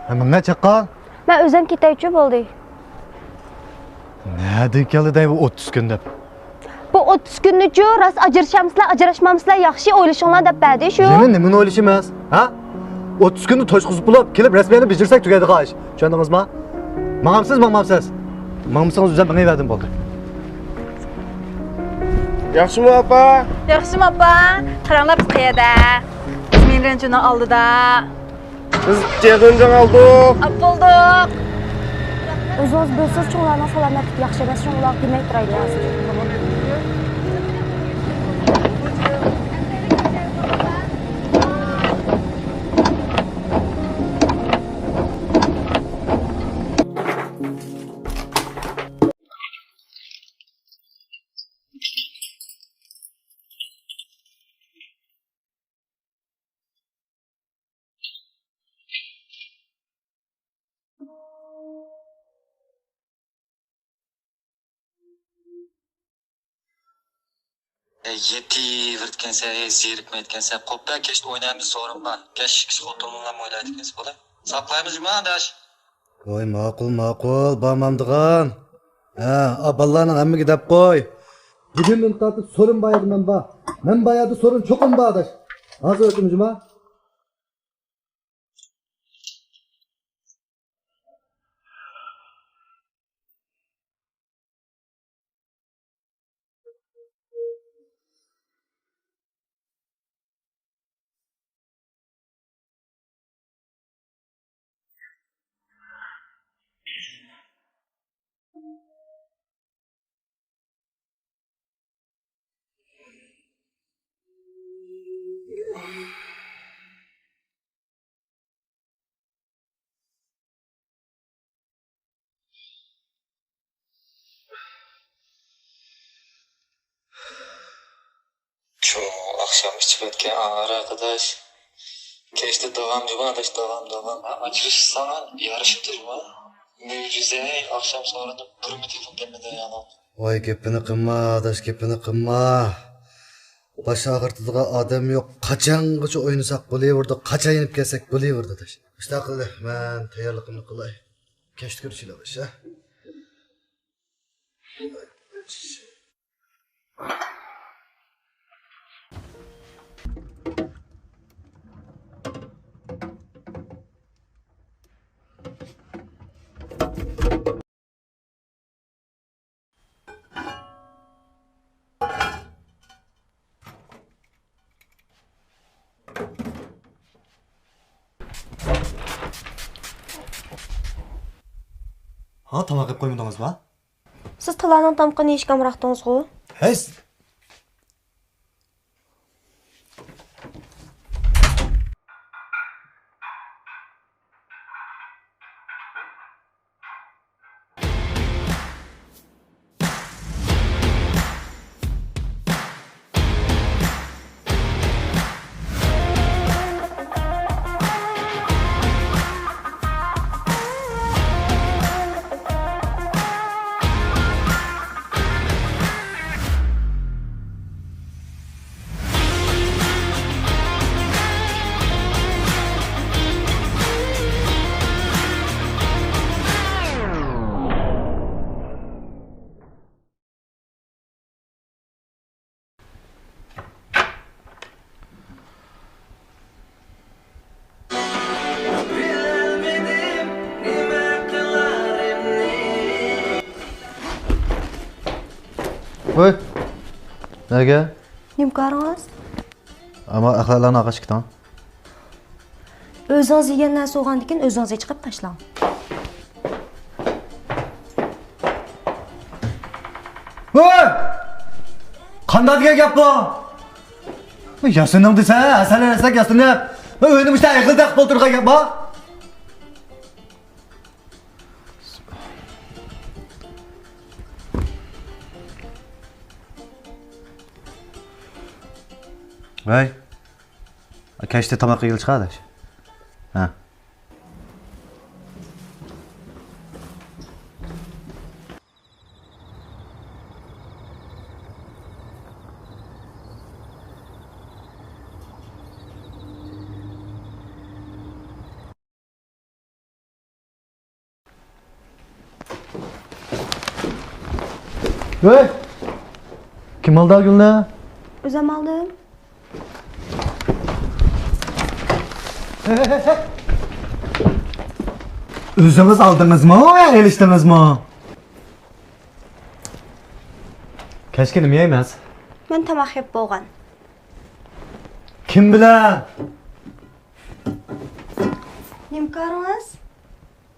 Hemen çıkkal. Ben özüm ketayıcı oldu. Ne denk geldi de bu 30 günde. Bu 30 günlük rast acırışamızla, acırışmamızla yaxşı oylaşınlar da bədi şu. Senin nemin öyle işimiz? Ha? 30 günde toşkusu bulup gelip resmiyeni bicirsek tükedi kaç. Çöndünüz mü? Mağamsız. Mağamsınız üzerine bana verdim oldu. Yaxşımı apa? Yaxşımı apa? Qaranlar biz qayada? Biz men rəncini aldı da. Biz texincan aldıq. Bulduk. Özünüz bilsiz çoğlarına salamatlık yaxşı emas çoğlar demək duraydı. Yetivertkense, zerikmayotgansa, qo'ppa kech o'ynaymiz sovrinman. Kech kishi xotinlar o'ylaydi ekansiz bola. Saqlaymizmi, adash? Qo'y, ma'qul, bormamdigan. Ha, aballarning hammaga deb qo'y. Bugundan tortib so'rin bayadi men bor. Men bayadi so'rin cho'qim bor adash. Hozir o'tim juma. Şu akşam içip etken ağır arkadaş. Keşte devam cuma adaş devam. Açılış sana yarışıp durma. Mucize akşam sonra da primitif gelmeden yana. Voy gapini qilma, adash gapini qilma. Bosh og'irtadigan odam yo'q. Qachongacha o'ynasak bo'laverdi, qachon yenib kelsak bo'laverdi adash. Ishta qildi, men tayyorligimni qilay. Kechda ko'rishamiz, ha? Ha, tamam qilib qo'ymidingizmi? Siz tilanın tamqını iş kamraqdınız go? Hes. Voy. Nega? Nimkarınız? Ama axlatlarni aqash kitan. Özünüz yegan narsa olgandan özünüzə chiqib tashlang. Voy! Qanday degan gap bu? Yasinim desa, asalarasak yasinib. Va o'ynimizda yiqildaq bo'ltirgan gap bu. Voy. Kechda tomoqqa yil chiqadi. Ha. Hey! Kim aldı Gülne? Özüm aldım. Özünüz aldınız mı? Eliştiniz mi? Keşke niye yemez? Ben tamak yap boğan. Kim bilen? Nimkarınız?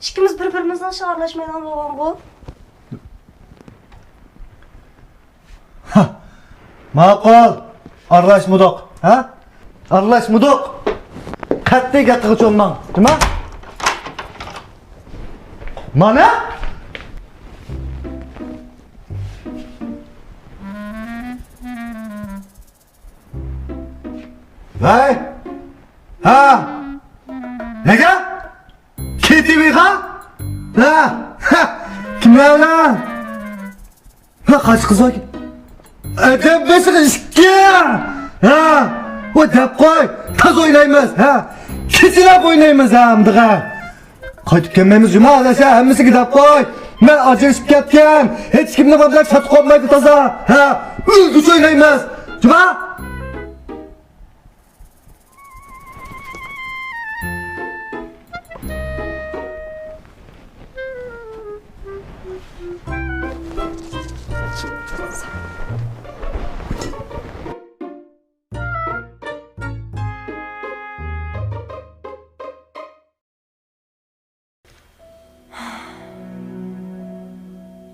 İkimiz birbirimizden şarlaşmayan boğan bu. Maqul. Aralaş mudok. Ha? Aralaş mudok. Qattiq gapiruvchi olmang. Nima? Mana? Vay! Ha! Nega? Ketimi ha? Ha! Kimlar lan? Ha, kaç kız var ki? Edep mesela işki! Ha! O dep koy! Taz oynaymiz ha! Keçilep oynaymiz ha amdığa! Qaytib kelmaymiz cuma adasha hammasiga dep koy! Men ajrashib ketgan! Hech kimni bilan chatib qolmaydi toza! Ha! O'lguch oynaymiz! Cuma!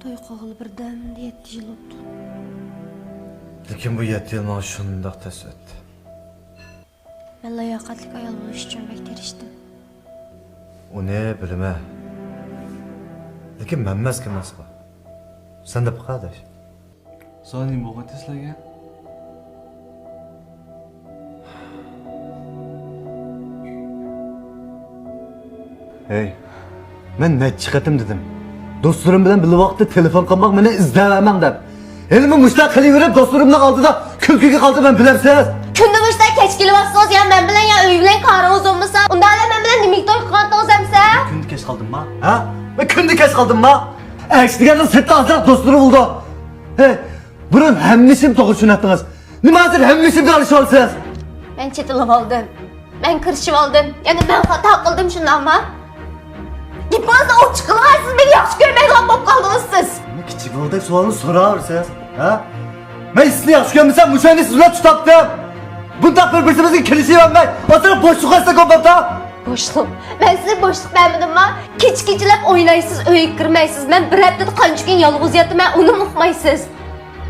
Toy qog'ili birdamda 7 yil o'tdi. Lekin bu 7 yil mana shundoq tez o'tdi. Men layoqatli ayol bo'lish uchun bek tirishdim. Uni bilma. Lekin men emas kim emas bu. Sen deb qardash. Soning bo'g'a teslagan. Hey, men necha qatim dedim. Do'stlarim bilan bir vaqtda telefon qilmoq meni izlayman deb. Elimni mushtaq qilaverib do'stlarimning oldida kulkiga qoldi men bilarsiz. Kunda ishda kech kelyapsiz ya men bilan ya uy bilan qaringiz bo'lmasa, unda hali men bilan nimaga to'y qilganingiz emsa? Kundi kech qoldimmi? Ha? Men kundi kech qoldimmi? Aksliganda setda azab do'stlarim bo'ldi. Hey, burun hammasini to'g'ri tushunatdingiz. Nimadir hammasini qarshi olsiz? Men chetilib oldim. Men kirishib oldim. Ya'ni men xato qildim shundaymi? Gipozda ochiq qilasiz, meni yaxshi ko'rmaydigan bo'lib qoldingiz siz. Nima kichik bo'ldak savolni so'raversiz? Ha? Men sizni yaxshi ko'rmasam, mushani siz bilan tutapdim. Bundaq bir-birimizga kelishyapmay, o'tirib bo'shliq qilsa ko'pda. Boşluq. Ben size boşluq vermedim-mi? Keç-keçilep oynaysiz, öyle kirmeysiz. Ben bir haftada qancha kun yolg'iz yattım, uni uqmaysiz.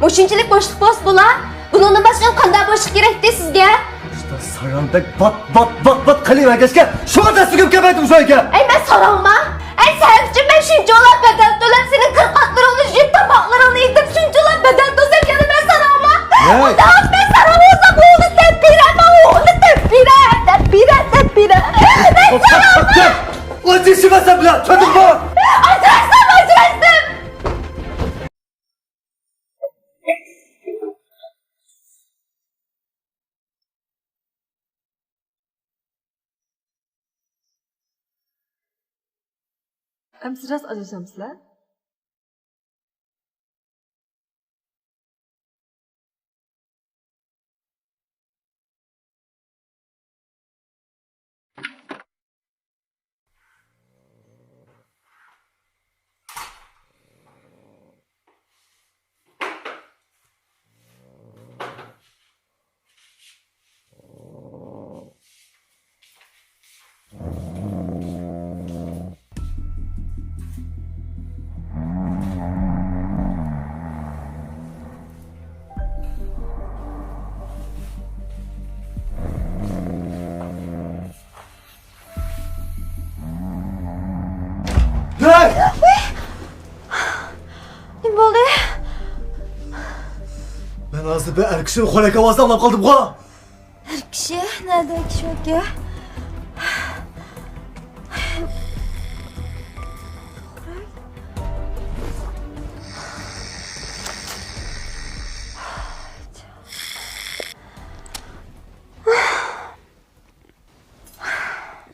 Boşunchalik boşluq bos bo'la. Bunun başqa qanday boşluq kerak de sizga? İşte sarandek bat qilavergachga, shuna tasdig'im kelmaydi shu ekan. Ey ben soranma. Ey sen uchun ben shunchalar bedel to'lab senin 40 qatlarını yeb tamoqlarini yetib shunchalar bedel to'lab yana ben soranma. Unda ben soranmasa bu uni tepirama, uni tepira. Ben soranma. O'tishimasa bilan, cho'dib bor. Ajrashdim. Siz rost ajrashamsizlar? Hey! Ne oldu? Ben azı bir er kişinin xonaka avazdan qoldim qo. Kişi? Nerede kişi yok ya?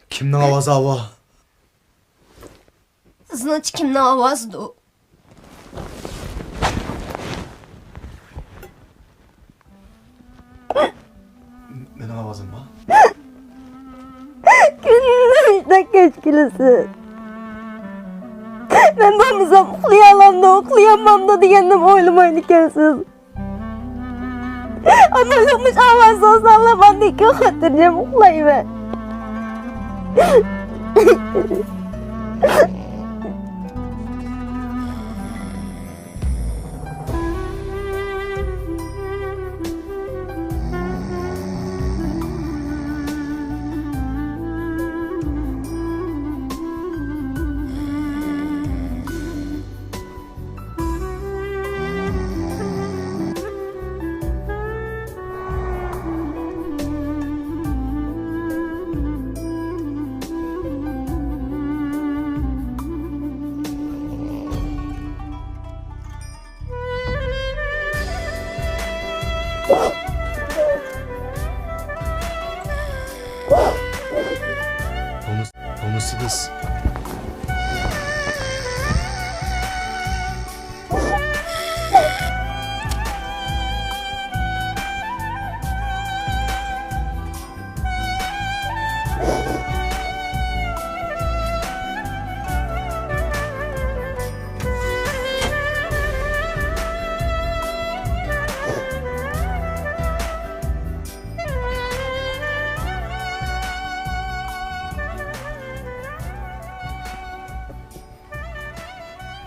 Kimning ovozi avo? Значит, kimning ovozidir? Mening ovozim bor. Günümüzde keşkilisi. Ben bo'lmasam uxlayamam da degandim o'ylamaydi ekansiz. Ama yokmuş avaz so'zlamadiki xotirjam uxlayman. Bunisi biz.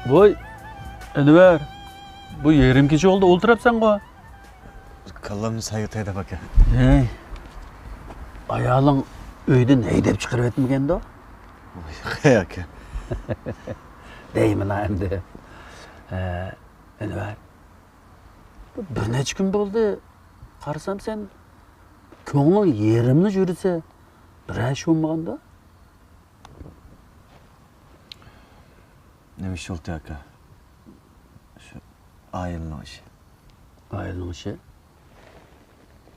Voy, Enver. Bu yerim kecha oldu o'ltiribsan-ku. Kallamni sayıtayda baka. Ey. Ayolning uydan haydab chiqarib etmaganda? Hey aka. Deyman endi. Enver. Bir necha kun bo'ldi. Qarasam sen ko'ngling yerimni yurisa, bir ish bo'lmaganda? Nima ish bo'ldi aka? Shu ayilning ishi. Ayolning ishi.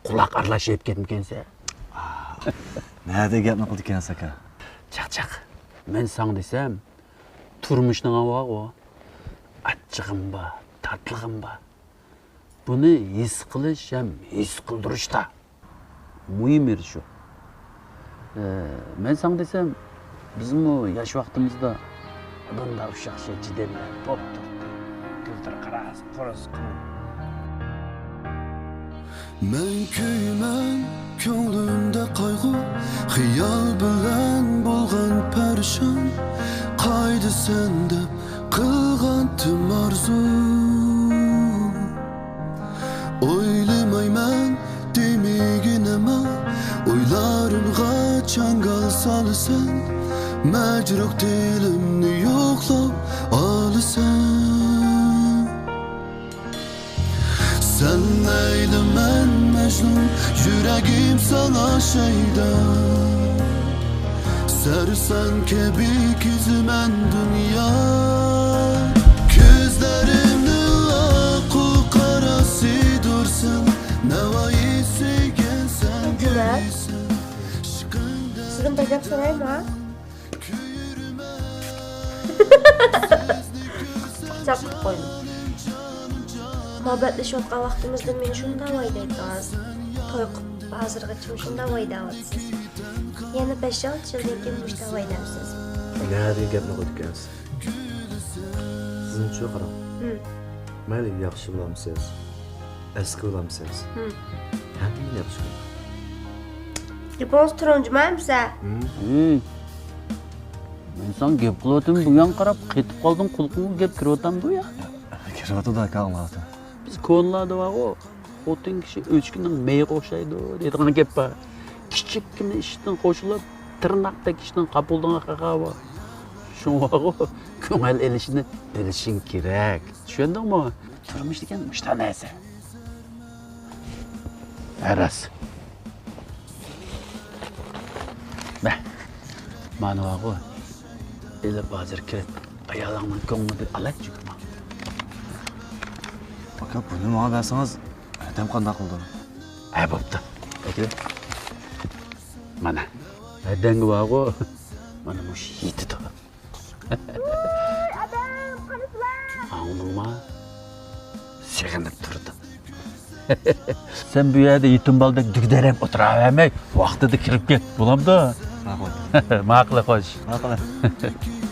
Quloq aralashib ketmikansa? Nada gapni qildi ekansiz aka? Chaq. Men sana desam, turmushning avog'i o. Achchig'im bor, tatlig'im bor. Buni his qilish ham his qildirishda. Muhim shu. Men sana desam, bizim o yosh vaqtimizda bunday o'xshash jidamlar pop turdi. Ko'zlar qaras, qo'ras qilib. Men kuyman, ko'nglimda qayg'u, xiyol bilan bo'lgan parishon, qayda sen deb qilgandim arzu. O'ylamayman demigin o'ylarimga changal solsan, majruh dilimni yo'qlab olasan. Sen neydi ben Mecnun, yüreğim sana şeyda. Sersen kebik yüzümen dünya. Gözlerimde akı karası dursun, nevayisi gelsen görürsen. Sizin bacak sorayım ha? Çapkı koydum. Muhabbetleşiyotgan vaqtimizda men shunday o'ylaysiz. To'y qilib hozirgacha shunday o'ylayapsiz. Yana 5-6 yildan keyin shunday o'ylaysiz. Nada gapni qo'yib ekansiz. Sizni-chi qarang. Mayli yaxshi bo'lamsiz. Eski bo'lamsiz. Hamma yaxshi. Gapingiz turinjimamsa? Men sana gap qilyaptim, bu yon qarab ketib qoldim, qulqimga gap kiryaptam bu ya. Kiryapti-da aka anladi. Biz ko'nlarda var o. Xotin kishi o'chkining meyi o'xshaydi deydigan gap bor. Kichikkina ishdan qo'shilib, tirnoqdagi ishdan qabuldan haqa bor. Shunga o ko'ngil elishini bilishing kerak. Tushundingmi? Turmush degan mushta narsa. Aras. Mana o. Ele hozir kirib, ayolingning ko'nglini bir alak chukma. Aka buni menga bersangiz, adam qanday qildi? Bo'pti. Aka. Mana. Adangi bor o. Mana bu yetdi. Adam, qanıslar? Anlama. Sevinib turdi. Sen bu yerda yetim baldek dügderem o'tiravermay, vaqtida kirib ket, bo'lamdi? Ma'qul. Ma'qul qo'sh. Ma'qul.